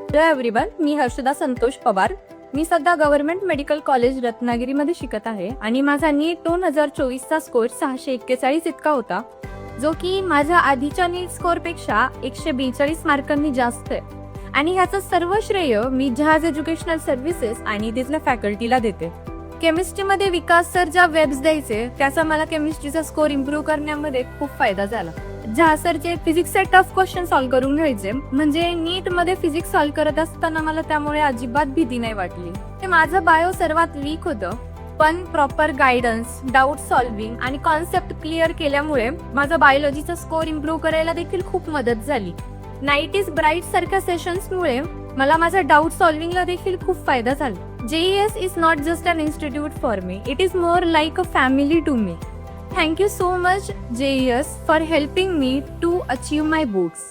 Hello everyone, मी हर्षदा संतोष पवार. मी सध्या government medical college रत्नागिरीमध्ये शिकत आहे आणि माझा नीट 2024चा स्कोर 641 इतका होता, जो की माझ्या आधीच्या नीट स्कोरपेक्षा 142 मार्कांनी जास्त आहे. आणि ह्याचं सर्व श्रेय मी जहाज एज्युकेशनल सर्व्हिसेस आणि तिथल्या फॅकल्टीला देते. केमिस्ट्रीमध्ये विकास सर ज्या वेब्स द्यायचे त्याचा मला केमिस्ट्रीचा स्कोर इम्प्रूव्ह करण्यामध्ये खूप फायदा झाला. जहाज सरचे फिजिक्सचे टफ क्वेश्चन सॉल्व्ह करून घ्यायचे, म्हणजे नीटमध्ये फिजिक्स सॉल्व्ह करत असताना मला त्यामुळे अजिबात भीती नाही वाटली. ते माझं बायो सर्वात वीक होतं, पण प्रॉपर गायडन्स, डाऊट सॉल्व्हिंग आणि कॉन्सेप्ट क्लिअर केल्यामुळे माझा बायोलॉजीचा स्कोर इम्प्रूव्ह करायला देखील खूप मदत झाली. नाईट इज ब्राईट सारख्या सेशन्समुळे मला माझा डाऊट सॉल्व्हिंगला देखील खूप फायदा झाला. JES is not just an institute for me, it is more like a family to me. Thank you so much JES for helping me to achieve my goals.